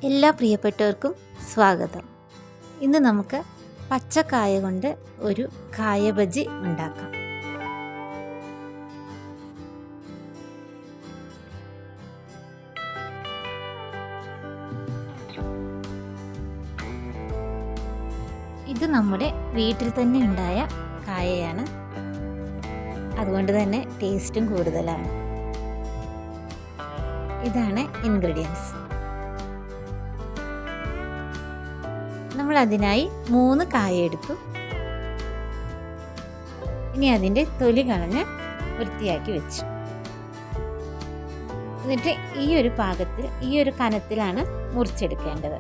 എല്ലാ പ്രിയപ്പെട്ടവർക്കും സ്വാഗതം. ഇന്ന് നമുക്ക് പച്ചക്കായ കൊണ്ട് ഒരു കായ ബജി ഉണ്ടാക്കാം. ഇത് നമ്മുടെ വീട്ടിൽ തന്നെ ഉണ്ടായ കായയാണ്, അതുകൊണ്ട് തന്നെ ടേസ്റ്റും കൂടുതലാണ്. ഇതാണ് ഇൻഗ്രീഡിയൻസ്. നമ്മൾ അതിനായി 3 കായ എടുത്തു. ഇനി അതിൻ്റെ തൊലി കളഞ്ഞ് വൃത്തിയാക്കി വെച്ചു. എന്നിട്ട് ഈ ഒരു പാകത്തിൽ, ഈ ഒരു കനത്തിലാണ് മുറിച്ചെടുക്കേണ്ടത്.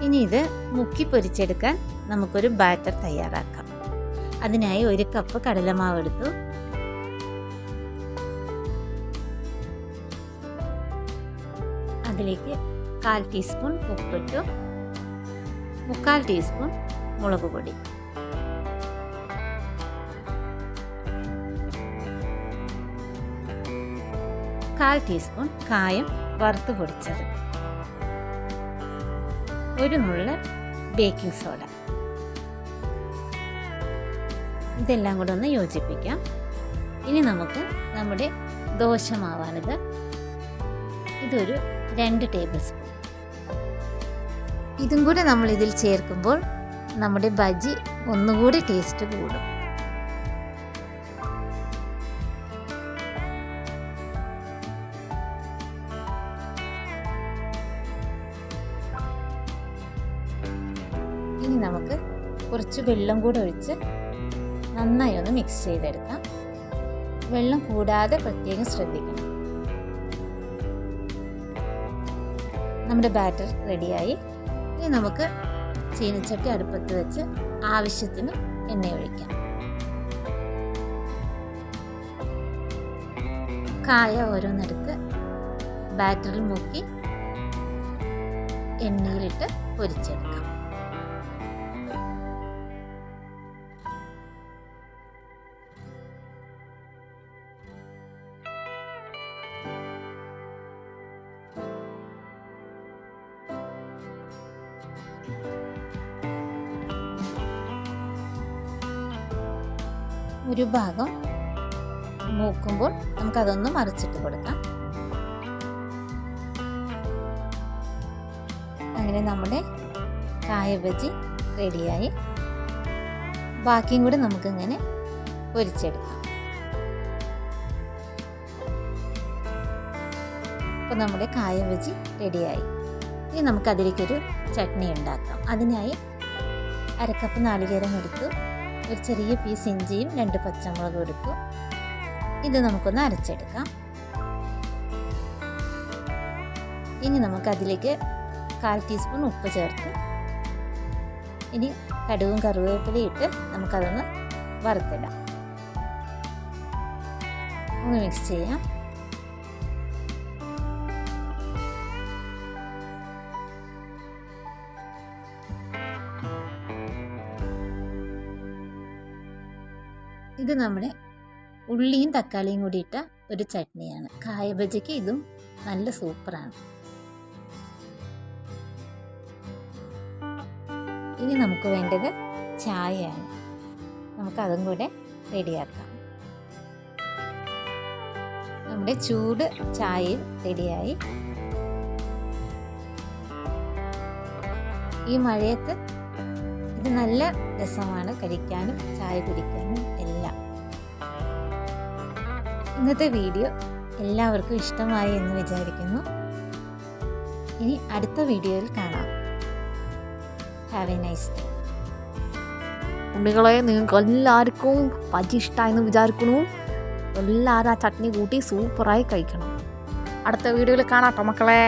ഇനി ഇത് മുക്കി പൊരിച്ചെടുക്കാൻ നമുക്കൊരു ബാറ്റർ തയ്യാറാക്കാം. അതിനായി 1 കപ്പ് കടലമാവ് എടുത്തു. അതിലേക്ക് 1/4 ടീസ്പൂൺ ഉപ്പിട്ടു, 3/4 ടീസ്പൂൺ മുളക് പൊടി, കാൽ ടീസ്പൂൺ കായം വറുത്ത് പൊടിച്ചത്, 1 നുള്ള് ബേക്കിംഗ് സോഡ. ഇതെല്ലാം കൂടെ ഒന്ന് യോജിപ്പിക്കാം. ഇനി നമുക്ക് നമ്മുടെ ദോശമാവാണിത്. ഇതൊരു 2 ടേബിൾ സ്പൂൺ. ഇതും കൂടെ നമ്മൾ ഇതിൽ ചേർക്കുമ്പോൾ നമ്മുടെ ബജി ഒന്നുകൂടി ടേസ്റ്റ് കൂടും. ഇനി നമുക്ക് കുറച്ച് വെള്ളം കൂടെ ഒഴിച്ച് നന്നായി ഒന്ന് മിക്സ് ചെയ്തെടുക്കാം. വെള്ളം കൂടാതെ പ്രത്യേകം ശ്രദ്ധിക്കണം. നമ്മുടെ ബാറ്റർ റെഡിയായി. ഇനി നമുക്ക് ചീനച്ചട്ടി അടുപ്പത്ത് വെച്ച് ആവശ്യത്തിന് എണ്ണ ഒഴിക്കാം. കായ ഓരോന്നെടുത്ത് ബാറ്ററിൽ മുക്കി എണ്ണയിലിട്ട് പൊരിച്ചെടുക്കാം. ഒരു ഭാഗം മൂക്കുമ്പോൾ നമുക്കതൊന്ന് മറിച്ചിട്ട് കൊടുക്കാം. അങ്ങനെ നമ്മുടെ കായ ബജി റെഡിയായി. ബാക്കിയും കൂടെ നമുക്കിങ്ങനെ പൊരിച്ചെടുക്കാം. അപ്പോൾ നമ്മുടെ കായ ബജി റെഡിയായി. ഇനി നമുക്കതിലേക്കൊരു ചട്നി ഉണ്ടാക്കാം. അതിനായി 1/2 കപ്പ് നാളികേരം എടുത്തു, ഒരു ചെറിയ പീസ് ഇഞ്ചിയും 2 പച്ചമുളകും എടുത്തു. ഇത് നമുക്കൊന്ന് അരച്ചെടുക്കാം. ഇനി നമുക്കതിലേക്ക് 1/4 ടീസ്പൂൺ ഉപ്പ് ചേർത്ത് ഇനി കടുകും കറിവേപ്പിലയും ഇട്ട് നമുക്കതൊന്ന് വറുത്തിടാം. ഒന്ന് മിക്സ് ചെയ്യാം. ഇത് നമ്മുടെ ഉള്ളിയും തക്കാളിയും കൂടി ഇട്ട ഒരു ചട്നിയാണ്. കായ ബജിക്ക് ഇതും നല്ല സൂപ്പറാണ്. ഇനി നമുക്ക് വേണ്ടത് ചായയാണ്. നമുക്കതും കൂടെ റെഡിയാക്കാം. നമ്മുടെ ചൂട് ചായയും റെഡിയായി. ഈ മഴയത്ത് ഇത് നല്ല രസമാണ് കഴിക്കാനും ചായ കുടിക്കാനും എല്ലാം. ഇന്നത്തെ വീഡിയോ എല്ലാവർക്കും ഇഷ്ടമായി എന്ന് വിചാരിക്കുന്നു. ഇനി അടുത്ത വീഡിയോയിൽ കാണാം. Have a nice day. ഉണ്ണികളെ, നിങ്ങൾക്ക് എല്ലാവർക്കും ബജി ഇഷ്ടമായെന്ന് വിചാരിക്കുന്നു. എല്ലാവരും ആ ചട്നി കൂട്ടി സൂപ്പറായി കഴിക്കണം. അടുത്ത വീഡിയോയിൽ കാണാട്ടോ മക്കളെ.